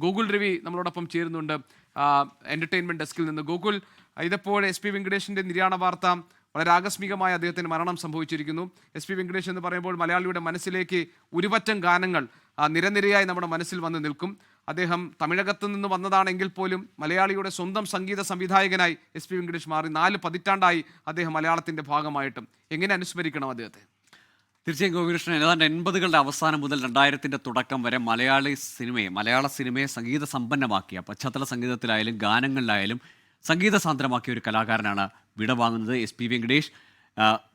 ഗോകുൽ രവി നമ്മളോടൊപ്പം ചേരുന്നുണ്ട് എന്റർടൈൻമെന്റ് ഡെസ്കിൽ നിന്ന്. ഗോകുൽ, ഇതപ്പോൾ SP വെങ്കടേഷിന്റെ നിര്യാണ വാർത്ത വളരെ ആകസ്മികമായി അദ്ദേഹത്തിന് മരണം സംഭവിച്ചിരിക്കുന്നു. SP വെങ്കടേഷ് എന്ന് പറയുമ്പോൾ മലയാളിയുടെ മനസ്സിലേക്ക് ഒരുപറ്റം ഗാനങ്ങൾ നിരനിരയായി നമ്മുടെ മനസ്സിൽ വന്ന് നിൽക്കും. അദ്ദേഹം തമിഴകത്ത് നിന്ന് വന്നതാണെങ്കിൽ പോലും മലയാളിയുടെ സ്വന്തം സംഗീത സംവിധായകനായി SP വെങ്കടേഷ് മാറി. 4 പതിറ്റാണ്ടായി അദ്ദേഹം മലയാളത്തിന്റെ ഭാഗമായിട്ടും. എങ്ങനെ അനുസ്മരിക്കണം അദ്ദേഹത്തെ? തീർച്ചയായും ഗോപികൃഷ്ണൻ, ഏതാണ്ട് 80കളുടെ അവസാനം മുതൽ 2000-ന്റെ തുടക്കം വരെ മലയാള സിനിമയെ സംഗീത സമ്പന്നമാക്കിയ, പശ്ചാത്തല സംഗീതത്തിലായാലും ഗാനങ്ങളിലായാലും സംഗീത സാന്ദ്രമാക്കിയ ഒരു കലാകാരനാണ് വിടവാങ്ങുന്നത് SP വെങ്കടേഷ്.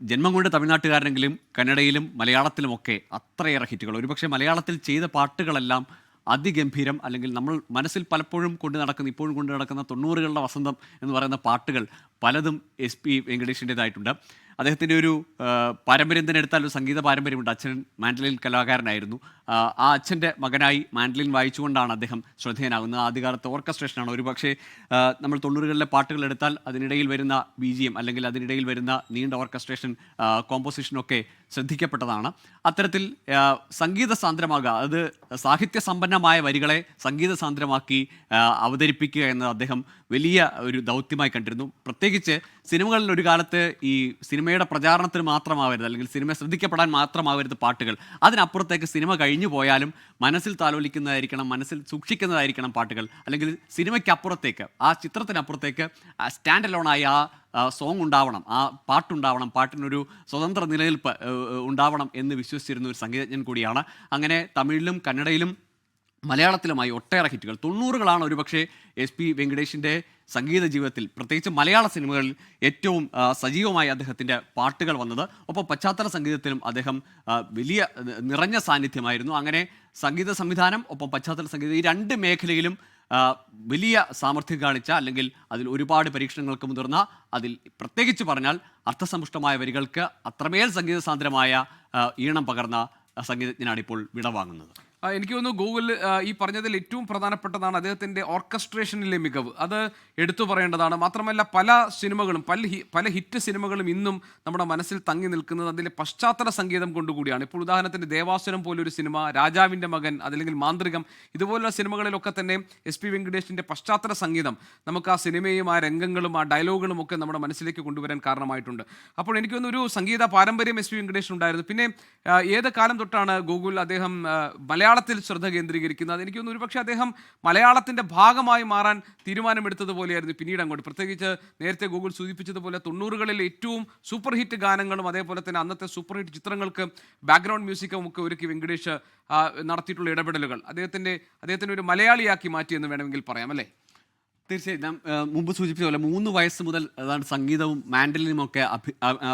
ജന്മം കൊണ്ട് തമിഴ്നാട്ടുകാരനെങ്കിലും കന്നഡയിലും മലയാളത്തിലുമൊക്കെ അത്രയേറെ ഹിറ്റുകൾ, ഒരുപക്ഷെ മലയാളത്തിൽ ചെയ്ത പാട്ടുകളെല്ലാം അതിഗംഭീരം, അല്ലെങ്കിൽ നമ്മൾ മനസ്സിൽ പലപ്പോഴും ഇപ്പോഴും കൊണ്ട് നടക്കുന്ന 90കളുടെ വസന്തം എന്ന് പറയുന്ന പാട്ടുകൾ പലതും SP വെങ്കടേഷിൻ്റെതായിട്ടുണ്ട്. അദ്ദേഹത്തിൻ്റെ ഒരു പാരമ്പര്യം തന്നെ എടുത്താൽ ഒരു സംഗീത പാരമ്പര്യമുണ്ട്. അച്ഛൻ മാൻഡലിൻ കലാകാരനായിരുന്നു. ആ അച്ഛൻ്റെ മകനായി മാൻഡലിൻ വായിച്ചുകൊണ്ടാണ് അദ്ദേഹം ശ്രദ്ധേയനാകുന്നത്. ആദ്യകാലത്ത് ഓർക്കസ്ട്രേഷനാണ്. ഒരുപക്ഷെ നമ്മൾ 90കളിലെ പാട്ടുകൾ എടുത്താൽ അതിനിടയിൽ വരുന്ന BGM അല്ലെങ്കിൽ അതിനിടയിൽ വരുന്ന നീണ്ട ഓർക്കസ്ട്രേഷൻ കോമ്പോസിഷനൊക്കെ ശ്രദ്ധിക്കപ്പെട്ടതാണ്. അത്തരത്തിൽ സംഗീത സാന്ദ്രമാകുക, അത് സാഹിത്യ സമ്പന്നമായ വരികളെ സംഗീത സാന്ദ്രമാക്കി അവതരിപ്പിക്കുക എന്നത് അദ്ദേഹം വലിയ ഒരു ദൗത്യമായി കണ്ടിരുന്നു. പ്രത്യേകിച്ച് സിനിമകളിൽ ഒരു കാലത്ത് ഈ സിനിമയുടെ പ്രചാരണത്തിന് മാത്രമാവരുത്, അല്ലെങ്കിൽ സിനിമ ശ്രദ്ധിക്കപ്പെടാൻ മാത്രമാവരുത് പാട്ടുകൾ. അതിനപ്പുറത്തേക്ക് സിനിമ കഴിഞ്ഞു പോയാലും മനസ്സിൽ താലോലിക്കുന്നതായിരിക്കണം, മനസ്സിൽ സൂക്ഷിക്കുന്നതായിരിക്കണം പാട്ടുകൾ. അല്ലെങ്കിൽ സിനിമയ്ക്കപ്പുറത്തേക്ക്, ആ ചിത്രത്തിനപ്പുറത്തേക്ക് സ്റ്റാൻഡ് അലോണായി ആ സോങ് ഉണ്ടാവണം, ആ പാട്ടുണ്ടാവണം, പാട്ടിനൊരു സ്വതന്ത്ര നിലനിൽപ്പ് ഉണ്ടാവണം എന്ന് വിശ്വസിച്ചിരുന്ന ഒരു സംഗീതജ്ഞൻ കൂടിയാണ്. അങ്ങനെ തമിഴിലും കന്നഡയിലും മലയാളത്തിലുമായി ഒട്ടേറെ ഹിറ്റുകൾ. 90കളാണ് ഒരുപക്ഷെ SP വെങ്കടേഷിൻ്റെ സംഗീത ജീവിതത്തിൽ, പ്രത്യേകിച്ച് മലയാള സിനിമകളിൽ ഏറ്റവും സജീവമായി അദ്ദേഹത്തിൻ്റെ പാട്ടുകൾ വന്നത്. ഒപ്പം പശ്ചാത്തല സംഗീതത്തിലും അദ്ദേഹം വലിയ നിറഞ്ഞ സാന്നിധ്യമായിരുന്നു. അങ്ങനെ സംഗീത സംവിധാനം ഒപ്പം പശ്ചാത്തല സംഗീതം, ഈ 2 മേഖലയിലും വലിയ സാമർഥ്യം കാണിച്ച, അല്ലെങ്കിൽ അതിൽ ഒരുപാട് പരീക്ഷണങ്ങൾക്ക് മുതിർന്ന, അതിൽ പ്രത്യേകിച്ച് പറഞ്ഞാൽ അർത്ഥസമ്പുഷ്ടമായ വരികൾക്ക് അത്രമേൽ സംഗീത സാന്ദ്രമായ ഈണം പകർന്ന സംഗീതജ്ഞനാണ് ഇപ്പോൾ വിടവാങ്ങുന്നത്. എനിക്ക് തോന്നുന്നു ഗൂഗിൾ ഈ പറഞ്ഞതിൽ ഏറ്റവും പ്രധാനപ്പെട്ടതാണ് അദ്ദേഹത്തിൻ്റെ ഓർക്കസ്ട്രേഷനിലെ മികവ്. അത് എടുത്തു പറയേണ്ടതാണ്. മാത്രമല്ല പല സിനിമകളും പല ഹിറ്റ് സിനിമകളും ഇന്നും നമ്മുടെ മനസ്സിൽ തങ്ങി നിൽക്കുന്നത് അതിലെ പശ്ചാത്തല സംഗീതം കൊണ്ടുകൂടിയാണ്. ഇപ്പോൾ ഉദാഹരണത്തിന് ദേവാസുരം പോലൊരു സിനിമ, രാജാവിൻ്റെ മകൻ, അതല്ലെങ്കിൽ മാന്ത്രികം, ഇതുപോലുള്ള സിനിമകളിലൊക്കെ തന്നെ SP വെങ്കടേഷിൻ്റെ പശ്ചാത്തല സംഗീതം നമുക്ക് ആ സിനിമയും ആ രംഗങ്ങളും ആ ഡയലോഗുകളും ഒക്കെ നമ്മുടെ മനസ്സിലേക്ക് കൊണ്ടുവരാൻ കാരണമായിട്ടുണ്ട്. അപ്പോൾ എനിക്ക് തോന്നുന്നു ഒരു സംഗീത പാരമ്പര്യം SP വെങ്കടേഷിനുണ്ടായിരുന്നു. പിന്നെ ഏത് കാലം തൊട്ടാണ് ഗൂഗിൾ അദ്ദേഹം മലയാളത്തിൽ ശ്രദ്ധ കേന്ദ്രീകരിക്കുന്നത്? എനിക്ക് തോന്നുന്നു ഒരുപക്ഷെ അദ്ദേഹം മലയാളത്തിൻ്റെ ഭാഗമായി മാറാൻ തീരുമാനമെടുത്തതുപോലെയായിരുന്നു പിന്നീട് അങ്ങോട്ട്. പ്രത്യേകിച്ച് നേരത്തെ ഗൂഗിൾ സൂചിപ്പിച്ചതുപോലെ 90കളിൽ ഏറ്റവും സൂപ്പർ ഹിറ്റ് ഗാനങ്ങളും അതേപോലെ തന്നെ അന്നത്തെ സൂപ്പർ ഹിറ്റ് ചിത്രങ്ങൾക്ക് ബാക്ക്ഗ്രൗണ്ട് മ്യൂസിക്കും ഒക്കെ ഒരുക്കി വെങ്കടേഷ് നടത്തിയിട്ടുള്ള ഇടപെടലുകൾ അദ്ദേഹത്തിനെ ഒരു മലയാളിയാക്കി മാറ്റിയെന്ന് വേണമെങ്കിൽ പറയാം, അല്ലേ? തീർച്ചയായും. മുമ്പ് സൂചിപ്പിച്ച പോലെ 3 വയസ്സ് മുതൽ അതാണ് സംഗീതവും മാൻഡലിനും ഒക്കെ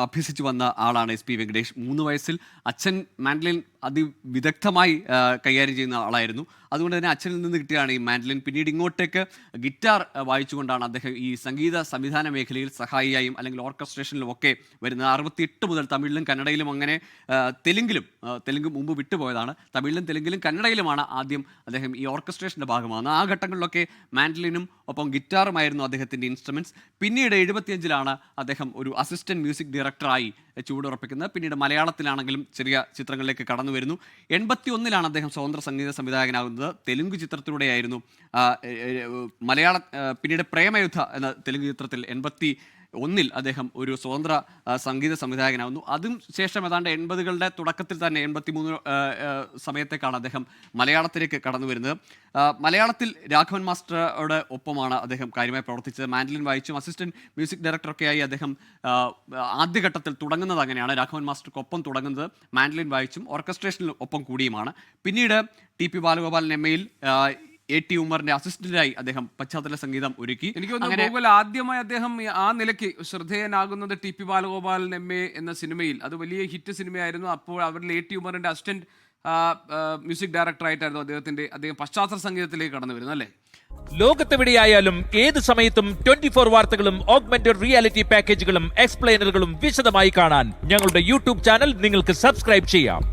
അഭ്യസിച്ചു വന്ന ആളാണ് SP വെങ്കടേഷ്. 3 വയസ്സിൽ അച്ഛൻ മാൻഡലിൻ അതിവിദഗ്ധമായി കൈകാര്യം ചെയ്യുന്ന ആളായിരുന്നു. അതുകൊണ്ട് തന്നെ അച്ഛനിൽ നിന്ന് കിട്ടിയാണ് ഈ മാൻഡലിൻ. പിന്നീട് ഇങ്ങോട്ടേക്ക് ഗിറ്റാർ വായിച്ചുകൊണ്ടാണ് അദ്ദേഹം ഈ സംഗീത സംവിധാന മേഖലയിൽ സഹായിയായും അല്ലെങ്കിൽ ഓർക്കസ്ട്രേഷനിലും ഒക്കെ വരുന്നത്. 68 മുതൽ തമിഴിലും കന്നഡയിലും, അങ്ങനെ തെലുങ്ക് മുമ്പ് വിട്ടുപോയതാണ്. തമിഴിലും തെലുങ്കിലും കന്നഡയിലുമാണ് ആദ്യം അദ്ദേഹം ഈ ഓർക്കസ്ട്രേഷൻ്റെ ഭാഗമാകുന്നത്. ആ ഘട്ടങ്ങളിലൊക്കെ മാൻഡലിനും ഒപ്പം ഗിറ്റാറുമായിരുന്നു അദ്ദേഹത്തിൻ്റെ ഇൻസ്ട്രുമെൻറ്റ്സ്. പിന്നീട് 75ലാണ് അദ്ദേഹം ഒരു അസിസ്റ്റൻറ്റ് മ്യൂസിക് ഡയറക്ടറായി ചുവടുറപ്പിക്കുന്നത്. പിന്നീട് മലയാളത്തിലാണെങ്കിലും ചെറിയ ചിത്രങ്ങളിലേക്ക് കടന്നു വരുന്നു. 81ലാണ് അദ്ദേഹം സ്വതന്ത്ര സംഗീത സംവിധായകനാകുന്നത്. തെലുങ്ക് ചിത്രത്തിലൂടെയായിരുന്നു. പിന്നീട് പ്രേമയുദ്ധ എന്ന തെലുങ്ക് ചിത്രത്തിൽ 81ൽ അദ്ദേഹം ഒരു സ്വതന്ത്ര സംഗീത സംവിധായകനാകുന്നു. അതിന് ശേഷം ഏതാണ്ട് 80കളുടെ തുടക്കത്തിൽ തന്നെ 83 സമയത്തേക്കാണ് അദ്ദേഹം മലയാളത്തിലേക്ക് കടന്നു വരുന്നത്. മലയാളത്തിൽ രാഘവൻ മാസ്റ്ററുടെ ഒപ്പമാണ് അദ്ദേഹം കാര്യമായി പ്രവർത്തിച്ചത്. മാൻഡലിൻ വായിച്ചും അസിസ്റ്റന്റ് മ്യൂസിക് ഡയറക്ടറൊക്കെയായി അദ്ദേഹം ആദ്യഘട്ടത്തിൽ തുടങ്ങുന്നത് അങ്ങനെയാണ്. രാഘവൻ മാസ്റ്റർക്കൊപ്പം തുടങ്ങുന്നത് മാൻഡലിൻ വായിച്ചും ഓർക്കസ്ട്രേഷനിൽ ഒപ്പം കൂടിയുമാണ്. പിന്നീട് TP ബാലഗോപാലൻ MAയിൽ AT ഉമ്മറിന്റെ അസിസ്റ്റന്റായി അദ്ദേഹം പശ്ചാത്തല സംഗീതം ഒരുക്കി. എനിക്ക് തോന്നുന്നു ആദ്യമായി അദ്ദേഹം ആ നിലയ്ക്ക് ശ്രദ്ധേയനാകുന്നത് TP ബാലഗോപാലൻ MA എന്ന സിനിമയിൽ. അത് വലിയ ഹിറ്റ് സിനിമയായിരുന്നു. അപ്പോൾ അവരിൽ AT ഉമ്മറിന്റെ അസിസ്റ്റന്റ് മ്യൂസിക് ഡയറക്ടറായിട്ടായിരുന്നു അദ്ദേഹം പശ്ചാത്തല സംഗീതത്തിലേക്ക് കടന്നു വരുന്നത്, അല്ലേ? ലോകത്തെവിടെയായാലും ഏത് സമയത്തും 24 വാർത്തകളും ഓഗ്മെന്റഡ് റിയാലിറ്റി പാക്കേജുകളും എക്സ്പ്ലെയിനറുകളും വിശദമായി കാണാൻ ഞങ്ങളുടെ YouTube ചാനൽ നിങ്ങൾക്ക് സബ്സ്ക്രൈബ് ചെയ്യാം.